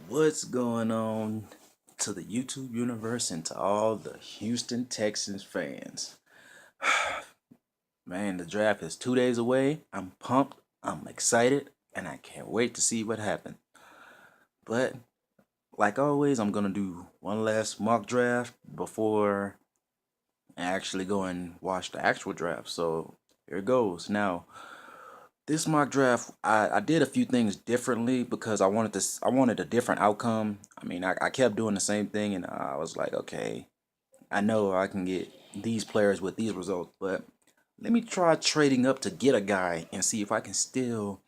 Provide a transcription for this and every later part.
What's going on to the YouTube universe and to all the Houston Texans fans? Man, the draft is 2 days away. I'm pumped, I'm excited, and I can't wait to see what happens. But like always, I'm gonna do one last mock draft before I actually go and watch the actual draft. So here it goes. Now, this mock draft, I did a few things differently because I wanted a different outcome. I kept doing the same thing, and I was like, okay, I know I can get these players with these results, but let me try trading up to get a guy and see if I can still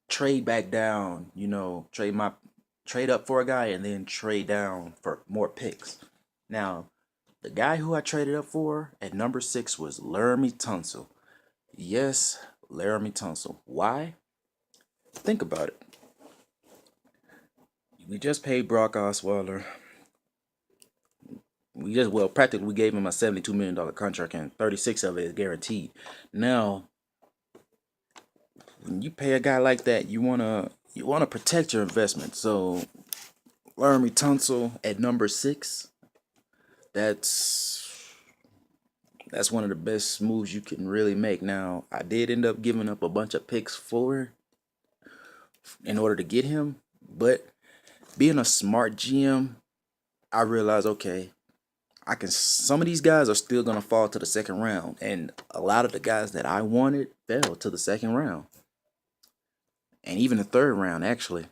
trade back down. Trade up for a guy and then trade down for more picks. Now, the guy who I traded up for at number 6 was Laramie Tunsil. Yes, Laramie Tunsil. Why? Think about it. We just paid Brock Osweiler. Practically we gave him a $72 million contract, and 36 of it is guaranteed. Now, when you pay a guy like that, you wanna protect your investment. So Laramie Tunsil at number 6, that's that's one of the best moves you can really make. Now, I did end up giving up a bunch of picks in order to get him, but being a smart GM, I realized, okay, I can. Some of these guys are still gonna fall to the second round, and a lot of the guys that I wanted fell to the second round, and even the third round. Actually,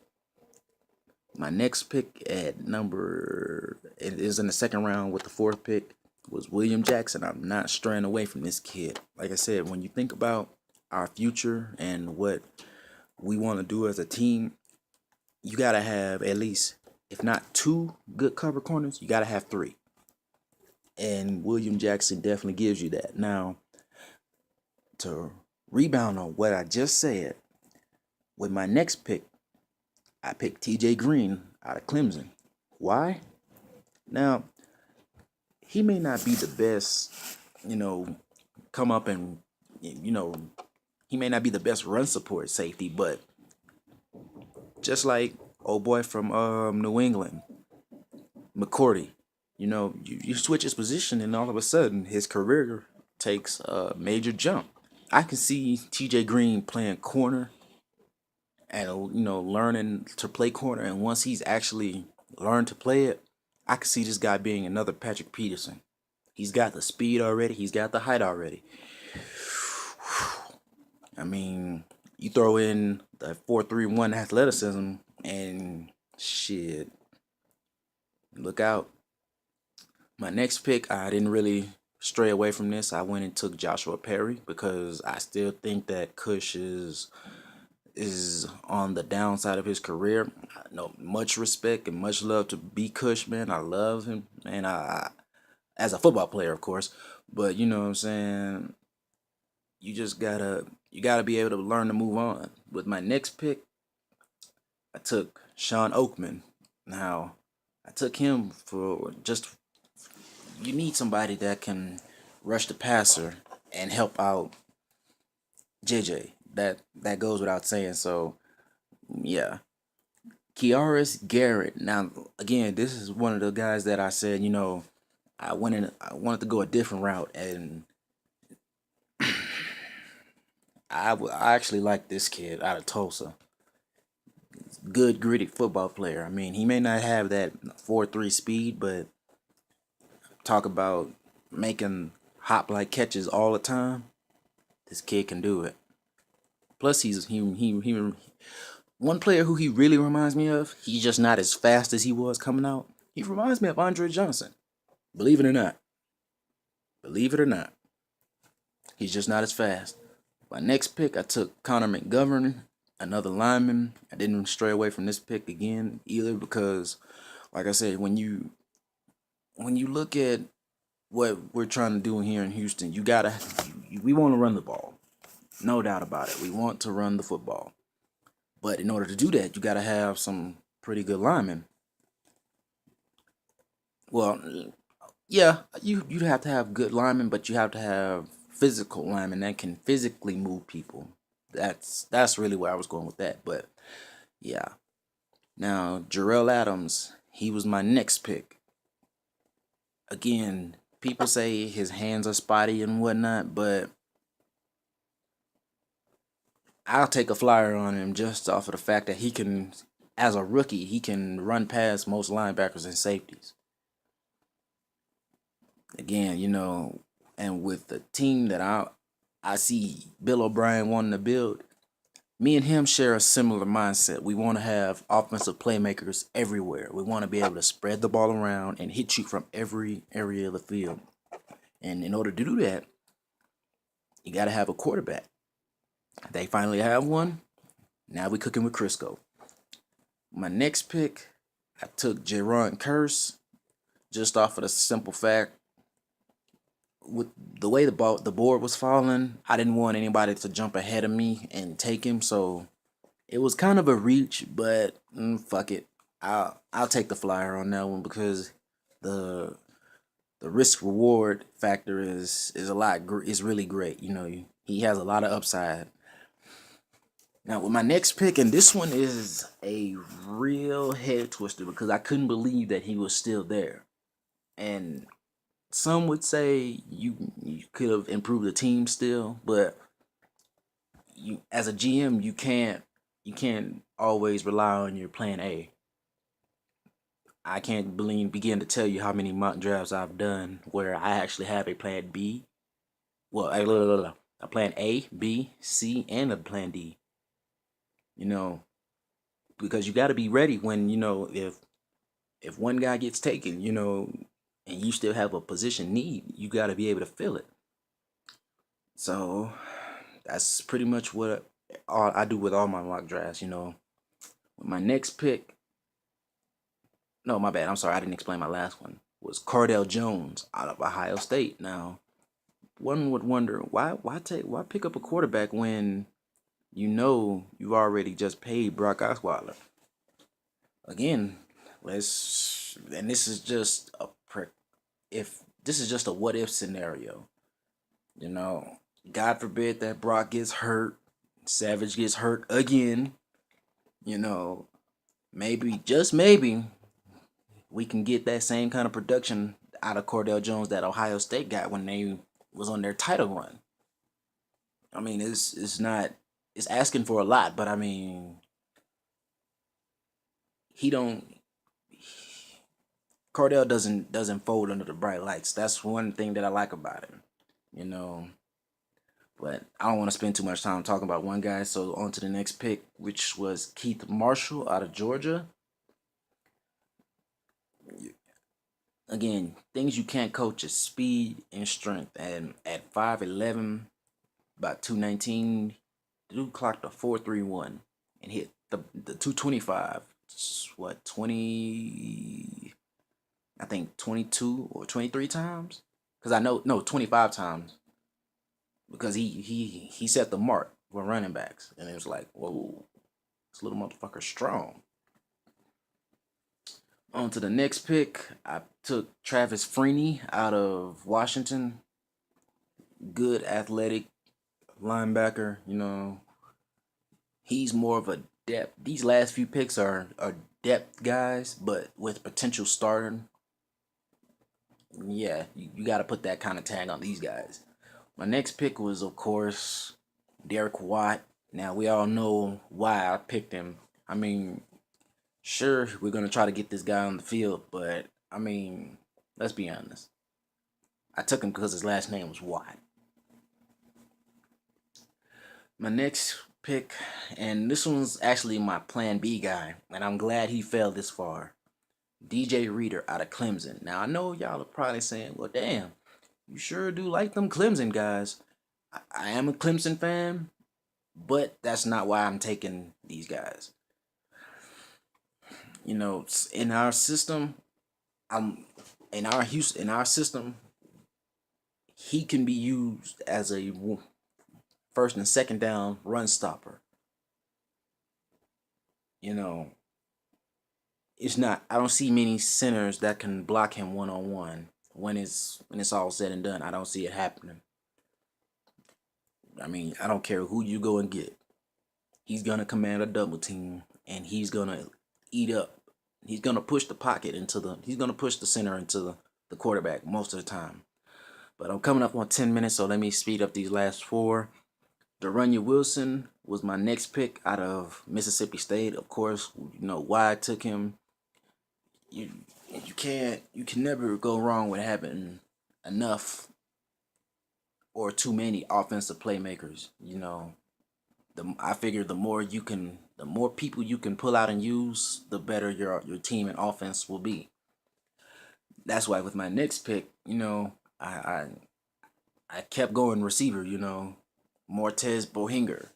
my next pick at number it is in the second round with the fourth pick was William Jackson. I'm not straying away from this kid. Like I said, when you think about our future and what we want to do as a team, you gotta have at least, if not two good cover corners, you gotta have three. And William Jackson definitely gives you that. Now, to rebound on what I just said, with my next pick, I picked TJ Green out of Clemson. Why? Now, he may not be the best, you know, come up and, you know, he may not be the best run support safety, but just like old boy from New England, McCourty, you switch his position and all of a sudden his career takes a major jump. I can see TJ Green playing corner and learning to play corner, and once he's actually learned to play it, I can see this guy being another Patrick Peterson. He's got the speed already, he's got the height already. I mean, you throw in the 4.31 athleticism and shit, look out. My next pick, I didn't really stray away from this. I went and took Joshua Perry because I still think that Kush is on the downside of his career. No, much respect and much love to B Kush, man. I love him, and I as a football player, of course. But you know what I'm saying. You gotta be able to learn to move on. With my next pick, I took Sean Oakman. Now, I took him for just you need somebody that can rush the passer and help out JJ. That goes without saying. So yeah, Kiaris Garrett. Now again, this is one of the guys that I said, I wanted to go a different route, and I actually like this kid out of Tulsa. Good gritty football player. I mean, he may not have that 4.3 speed, but talk about making hop like catches all the time. This kid can do it. Plus, he one player who he really reminds me of. He's just not as fast as he was coming out. He reminds me of Andre Johnson. Believe it or not. Believe it or not. He's just not as fast. My next pick, I took Connor McGovern, another lineman. I didn't stray away from this pick again either because, like I said, when you look at what we're trying to do here in Houston, we want to run the ball, no doubt about it. We want to run the football, but in order to do that, you gotta have some pretty good linemen. Well, yeah, you'd have to have good linemen, but you have to have physical linemen that can physically move people. That's really where I was going with that. But yeah, Now, Jarrell Adams, he was my next pick. Again, people say his hands are spotty and whatnot, but I'll take a flyer on him just off of the fact that he can, as a rookie, he can run past most linebackers and safeties. Again, and with the team that I see Bill O'Brien wanting to build, me and him share a similar mindset. We want to have offensive playmakers everywhere. We want to be able to spread the ball around and hit you from every area of the field. And in order to do that, you got to have a quarterback. They finally have one. Now we cooking with Crisco. My next pick, I took Jaron Curse just off of the simple fact with the way the board was falling, I didn't want anybody to jump ahead of me and take him, so it was kind of a reach, but fuck it. I'll take the flyer on that one because the risk reward factor is is really great. He has a lot of upside. Now with my next pick, and this one is a real head twister because I couldn't believe that he was still there, and some would say you could have improved the team still, but you as a GM you can't always rely on your plan A. I can't begin to tell you how many mock drafts I've done where I actually have a plan B. Well, a plan A, B, C, and a plan D. You know, because you got to be ready when if one guy gets taken, and you still have a position need, you got to be able to fill it. So that's pretty much what all I do with all my mock drafts. With my next pick, no, my bad. I'm sorry, I didn't explain my last one. Was Cardell Jones out of Ohio State. Now, one would wonder why pick up a quarterback when you've already just paid Brock Osweiler. Again, and this is just if this is just a what if scenario. You know, God forbid that Brock gets hurt, Savage gets hurt again. You know, maybe just maybe we can get that same kind of production out of Cordell Jones that Ohio State got when they was on their title run. I mean, it's not it's asking for a lot, but I mean, he don't Cordell doesn't fold under the bright lights. That's one thing that I like about him, you know. But I don't want to spend too much time talking about one guy. So on to the next pick, which was Keith Marshall out of Georgia. Again, things you can't coach is speed and strength. And at 5'11", about 219, the dude clocked a 4.31 and hit the 225. What 20? I think 22 or 23 times. Cause I know no 25 times. Because he set the mark for running backs, and it was like, whoa, this little motherfucker strong. On to the next pick, I took Travis Freeney out of Washington. Good athletic linebacker. He's more of a depth. These last few picks are depth guys, but with potential starting. Yeah, you got to put that kind of tag on these guys. My next pick was, of course, Derek Watt. Now, we all know why I picked him. I mean, sure, we're going to try to get this guy on the field, but, I mean, let's be honest. I took him because his last name was Watt. My next pick, and this one's actually my plan B guy, and I'm glad he fell this far. DJ Reader out of Clemson. Now, I know y'all are probably saying, well, damn, you sure do like them Clemson guys. I am a Clemson fan, but that's not why I'm taking these guys. In our system, I'm in our system, he can be used as a first and second down run stopper. You know, it's not. I don't see many centers that can block him 1-on-1 when it's all said and done. I don't see it happening. I mean, I don't care who you go and get. He's gonna command a double team, and he's gonna eat up. He's gonna push the pocket into the. He's gonna push the center into the quarterback most of the time. But I'm coming up on 10 minutes, so let me speed up these last four. Darunya Wilson was my next pick out of Mississippi State. Of course, you know why I took him. You you can never go wrong with having enough or too many offensive playmakers. You know, I figure the more people you can pull out and use, the better your team and offense will be. That's why with my next pick, you know, I kept going receiver. You know, Mortez Bohinger.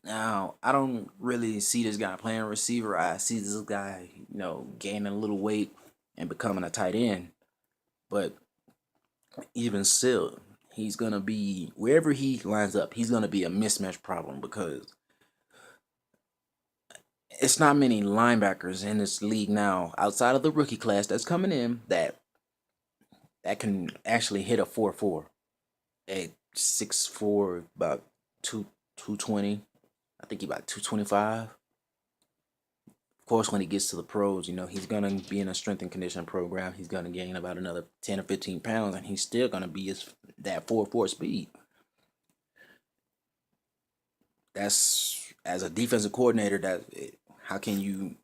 Now, I don't really see this guy playing receiver. I see this guy, you know, gaining a little weight and becoming a tight end. But even still, he's gonna be wherever he lines up, he's gonna be a mismatch problem because it's not many linebackers in this league now outside of the rookie class that's coming in that can actually hit a 4.4 at 6'4", about 220. I think he about 225. Of course, when he gets to the pros, you know, he's going to be in a strength and conditioning program. He's going to gain about another 10 or 15 pounds, and he's still going to be that 4.4 speed. That's, as a defensive coordinator, how can you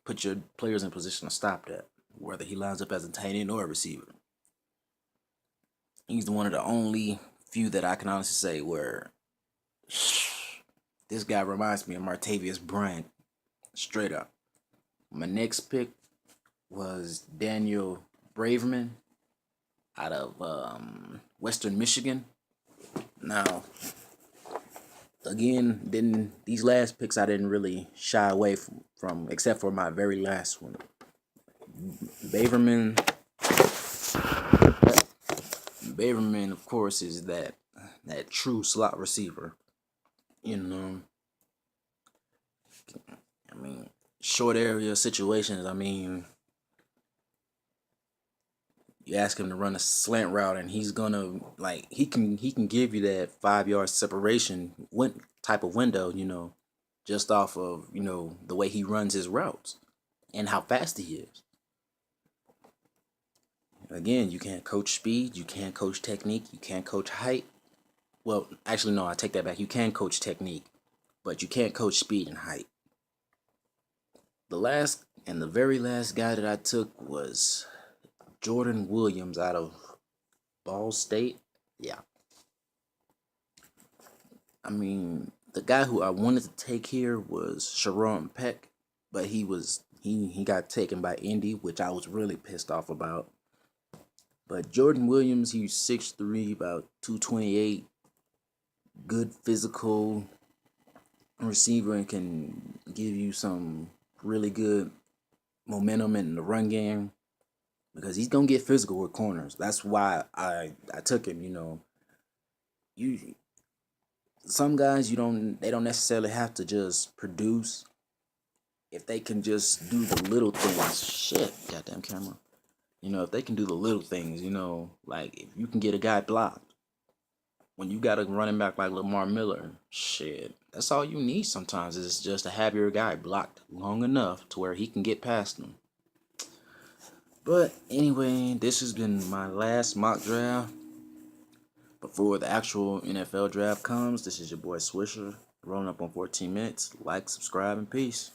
put your players in position to stop that, whether he lines up as a tight end or a receiver? He's one of the only few that I can honestly say where this guy reminds me of Martavius Bryant, straight up. My next pick was Daniel Braverman out of Western Michigan. Now, again, these last picks I didn't really shy away from except for my very last one. Braverman, of course, is that true slot receiver. You know, I mean, short area situations. I mean, you ask him to run a slant route, and he's gonna he can give you that 5 yard separation type of window. You know, just off of the way he runs his routes and how fast he is. Again, you can't coach speed, you can't coach technique, you can't coach height. Well, actually, no, I take that back. You can coach technique, but you can't coach speed and height. The very last guy that I took was Jordan Williams out of Ball State. Yeah. I mean, the guy who I wanted to take here was Sharon Peck, but he got taken by Indy, which I was really pissed off about. But Jordan Williams, he's 6'3", about 228, good physical receiver, and can give you some really good momentum in the run game because he's gonna get physical with corners. That's why I took him. Some guys they don't necessarily have to just produce if they can just do the little things. Shit, goddamn camera. If they can do the little things, like if you can get a guy blocked, when you got a running back like Lamar Miller, shit, that's all you need sometimes is just to have your guy blocked long enough to where he can get past them. But anyway, this has been my last mock draft. Before the actual NFL draft comes, this is your boy Swisher, rolling up on 14 minutes. Like, subscribe, and peace.